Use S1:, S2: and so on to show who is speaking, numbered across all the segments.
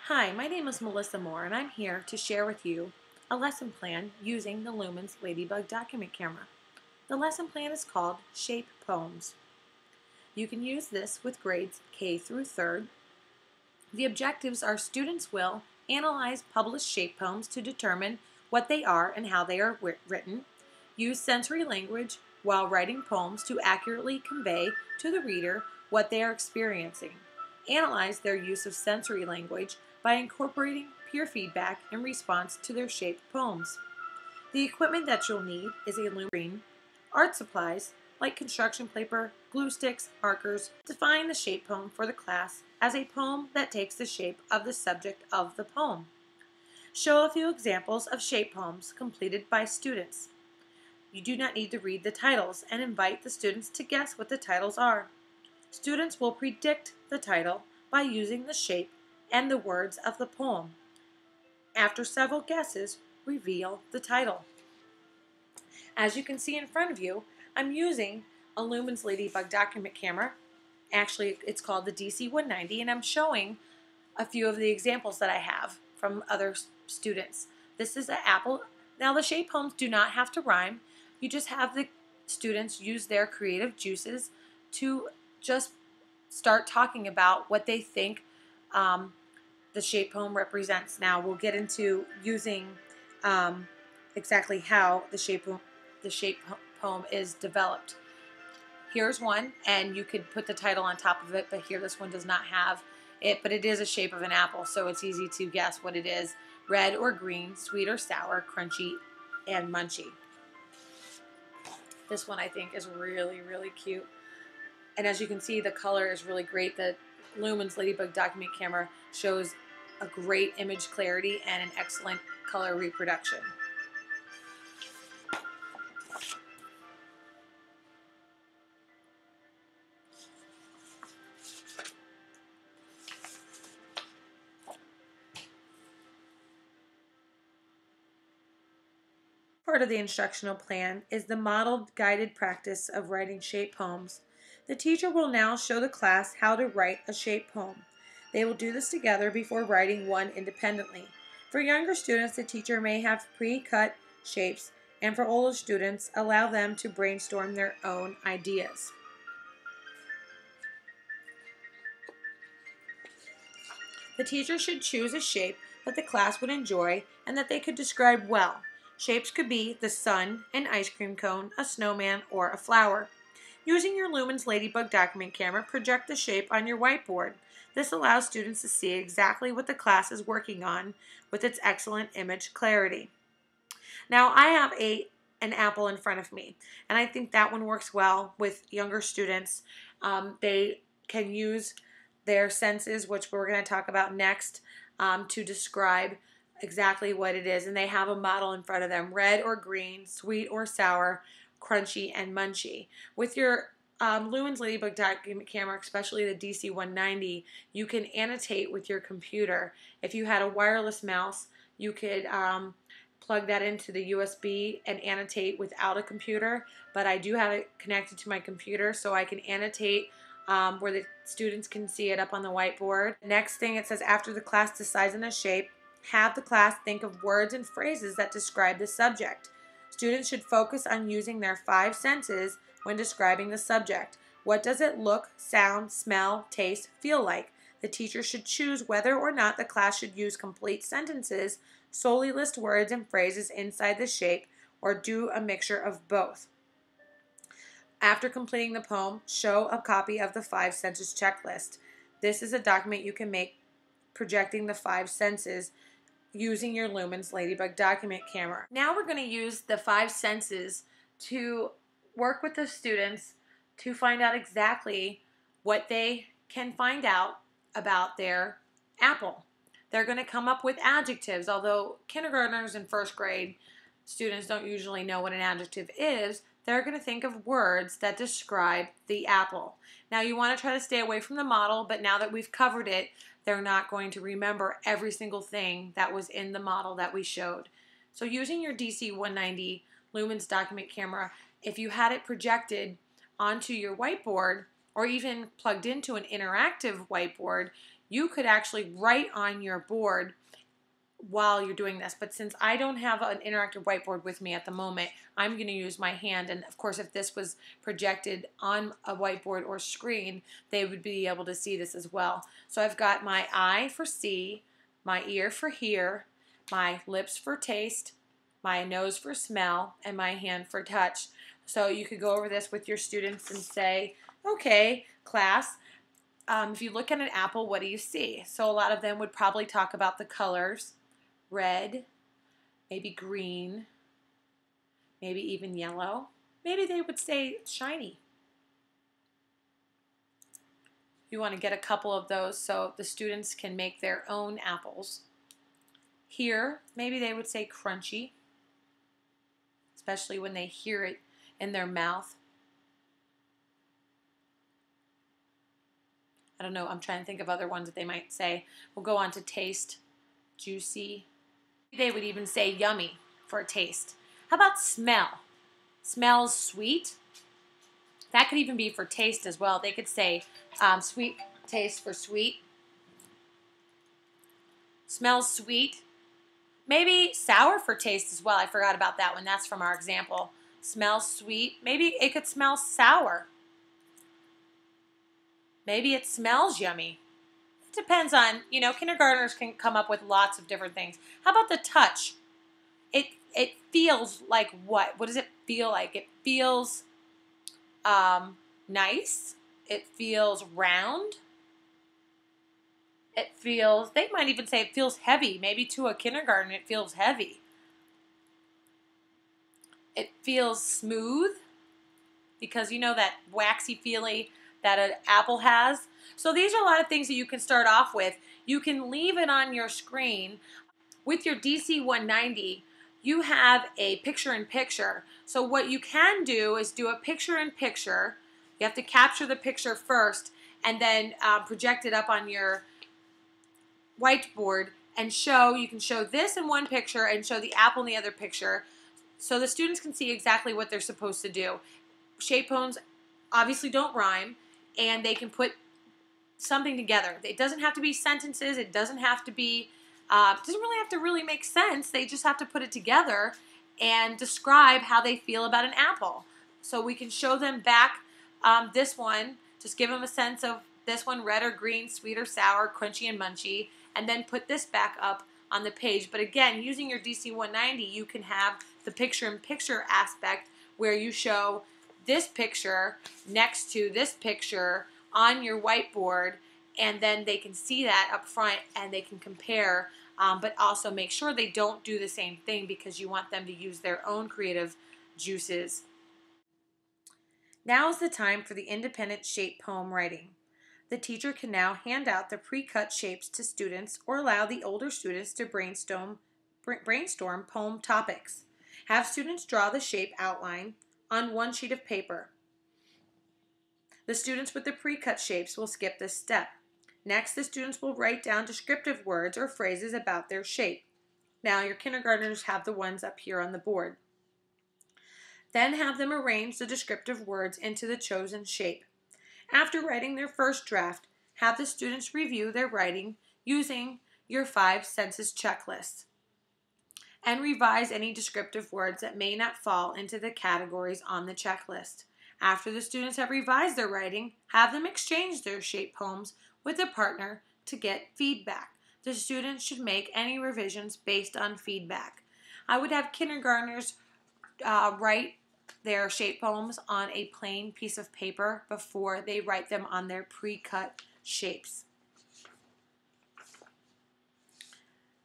S1: Hi, my name is Melissa Moore and I'm here to share with you a lesson plan using the Lumens Ladibug document camera. The lesson plan is called Shape Poems. You can use this with grades K through 3rd. The objectives are students will analyze published shape poems to determine what they are and how they are written, use sensory language while writing poems to accurately convey to the reader what they are experiencing, analyze their use of sensory language by incorporating peer feedback in response to their shaped poems. The equipment that you'll need is a Lumens art supplies like construction paper, glue sticks, markers. Define the shape poem for the class as a poem that takes the shape of the subject of the poem. Show a few examples of shape poems completed by students. You do not need to read the titles and invite the students to guess what the titles are. Students will predict the title by using the shape and the words of the poem. After several guesses, reveal the title. As you can see in front of you, I'm using a Lumens Ladibug document camera. Actually, it's called the DC190, and I'm showing a few of the examples that I have from other students. This is an apple. Now, the shape poems do not have to rhyme. You just have the students use their creative juices to just start talking about what they think the shape poem represents. Now, we'll get into using exactly how the shape poem is developed. Here's one, and you could put the title on top of it, but here this one does not have it, but it is a shape of an apple, so it's easy to guess what it is. Red or green, sweet or sour, crunchy, and munchy. This one I think is really, really cute. And as you can see, the color is really great. The Lumens Ladibug document camera shows a great image clarity and an excellent color reproduction. Part of the instructional plan is the modeled guided practice of writing shape poems. The teacher will now show the class how to write a shape poem. They will do this together before writing one independently. For younger students, the teacher may have pre-cut shapes, and for older students, allow them to brainstorm their own ideas. The teacher should choose a shape that the class would enjoy and that they could describe well. Shapes could be the sun, an ice cream cone, a snowman, or a flower. Using your Lumens Ladibug document camera, project the shape on your whiteboard. This allows students to see exactly what the class is working on with its excellent image clarity. Now, I have an apple in front of me, and I think that one works well with younger students. They can use their senses, which we're going to talk about next, to describe exactly what it is. And they have a model in front of them: red or green, sweet or sour, crunchy, and munchy. With your Lumens Ladibug document camera, especially the DC190, you can annotate with your computer. If you had a wireless mouse, you could plug that into the USB and annotate without a computer, but I do have it connected to my computer so I can annotate where the students can see it up on the whiteboard. Next thing, it says, after the class decides on a shape, have the class think of words and phrases that describe the subject. Students should focus on using their 5 senses when describing the subject. What does it look, sound, smell, taste, feel like? The teacher should choose whether or not the class should use complete sentences, solely list words and phrases inside the shape, or do a mixture of both. After completing the poem, show a copy of the 5 senses checklist. This is a document you can make projecting the 5 senses using your Lumens Ladibug document camera. Now we're going to use the 5 senses to work with the students to find out exactly what they can find out about their apple. They're going to come up with adjectives. Although kindergartners and first grade students don't usually know what an adjective is, they're going to think of words that describe the apple. Now, you want to try to stay away from the model, but now that we've covered it, they're not going to remember every single thing that was in the model that we showed. So using your DC190 Lumens document camera, if you had it projected onto your whiteboard or even plugged into an interactive whiteboard, you could actually write on your board while you're doing this. But since I don't have an interactive whiteboard with me at the moment, I'm going to use my hand. And of course, if this was projected on a whiteboard or screen, they would be able to see this as well. So I've got my eye for see, my ear for hear, my lips for taste, my nose for smell, and my hand for touch. So you could go over this with your students and say, okay, class, if you look at an apple, what do you see? So a lot of them would probably talk about the colors. Red, maybe green, maybe even yellow. Maybe they would say shiny. You want to get a couple of those so the students can make their own apples. Here, maybe they would say crunchy, especially when they hear it in their mouth. I don't know, I'm trying to think of other ones that they might say. We'll go on to taste, juicy. They would even say yummy for a taste. How about smell? Smells sweet. That could even be for taste as well. They could say sweet taste for sweet. Smells sweet. Maybe sour for taste as well. I forgot about that one. That's from our example. Smells sweet. Maybe it could smell sour. Maybe it smells yummy. Depends on, you know, kindergartners can come up with lots of different things. How about the touch? It feels like what? What does it feel like? It feels nice. It feels round. It feels, they might even say it feels heavy. Maybe to a kindergarten it feels heavy. It feels smooth because you know that waxy feeling that an apple has. So these are a lot of things that you can start off with. You can leave it on your screen. With your DC190, you have a picture-in-picture. So what you can do is do a picture-in-picture. You have to capture the picture first and then project it up on your whiteboard and show, you can show this in one picture and show the apple in the other picture so the students can see exactly what they're supposed to do. Shape poems obviously don't rhyme, and they can put something together. It doesn't have to be sentences. It doesn't have to be, doesn't really have to really make sense. They just have to put it together and describe how they feel about an apple. So we can show them back this one, just give them a sense of this one, red or green, sweet or sour, crunchy and munchy, and then put this back up on the page. But again, using your DC190, you can have the picture-in-picture aspect where you show this picture next to this picture on your whiteboard, and then they can see that up front and they can compare, but also make sure they don't do the same thing because you want them to use their own creative juices. Now is the time for the independent shape poem writing. The teacher can now hand out the pre-cut shapes to students or allow the older students to brainstorm poem topics. Have students draw the shape outline on one sheet of paper. The students with the pre-cut shapes will skip this step. Next, the students will write down descriptive words or phrases about their shape. Now, your kindergartners have the ones up here on the board. Then have them arrange the descriptive words into the chosen shape. After writing their first draft, have the students review their writing using your 5 senses checklist and revise any descriptive words that may not fall into the categories on the checklist. After the students have revised their writing, have them exchange their shape poems with a partner to get feedback. The students should make any revisions based on feedback. I would have kindergartners write their shape poems on a plain piece of paper before they write them on their pre-cut shapes.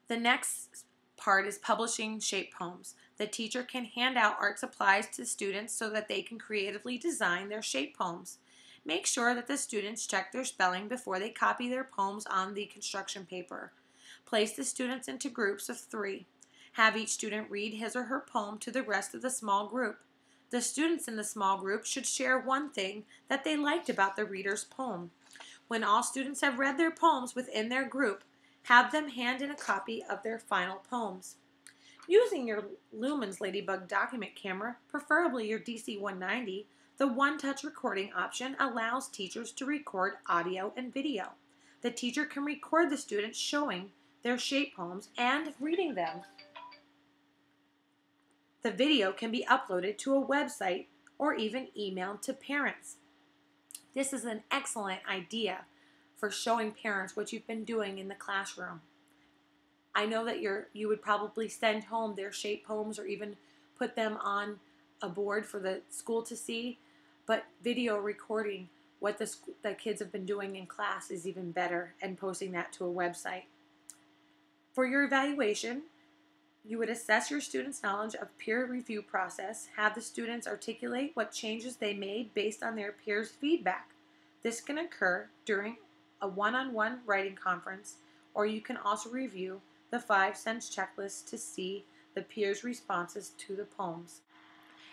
S1: The next part is publishing shape poems. The teacher can hand out art supplies to students so that they can creatively design their shape poems. Make sure that the students check their spelling before they copy their poems on the construction paper. Place the students into groups of 3. Have each student read his or her poem to the rest of the small group. The students in the small group should share one thing that they liked about the reader's poem. When all students have read their poems within their group, have them hand in a copy of their final poems. Using your Lumens Ladibug document camera, preferably your DC190, the one-touch recording option allows teachers to record audio and video. The teacher can record the students showing their shape poems and reading them. The video can be uploaded to a website or even emailed to parents. This is an excellent idea for showing parents what you've been doing in the classroom. I know that you would probably send home their shape poems or even put them on a board for the school to see, but video recording what the kids have been doing in class is even better, and posting that to a website. For your evaluation, you would assess your students' knowledge of peer review process, have the students articulate what changes they made based on their peers' feedback. This can occur during a one-on-one writing conference, or you can also review the 5 sense checklist to see the peers' responses to the poems.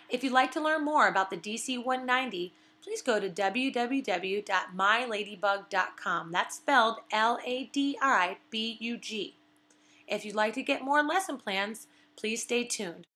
S1: If you'd like to learn more about the DC190, please go to www.myladibug.com. That's spelled Ladibug. If you'd like to get more lesson plans, please stay tuned.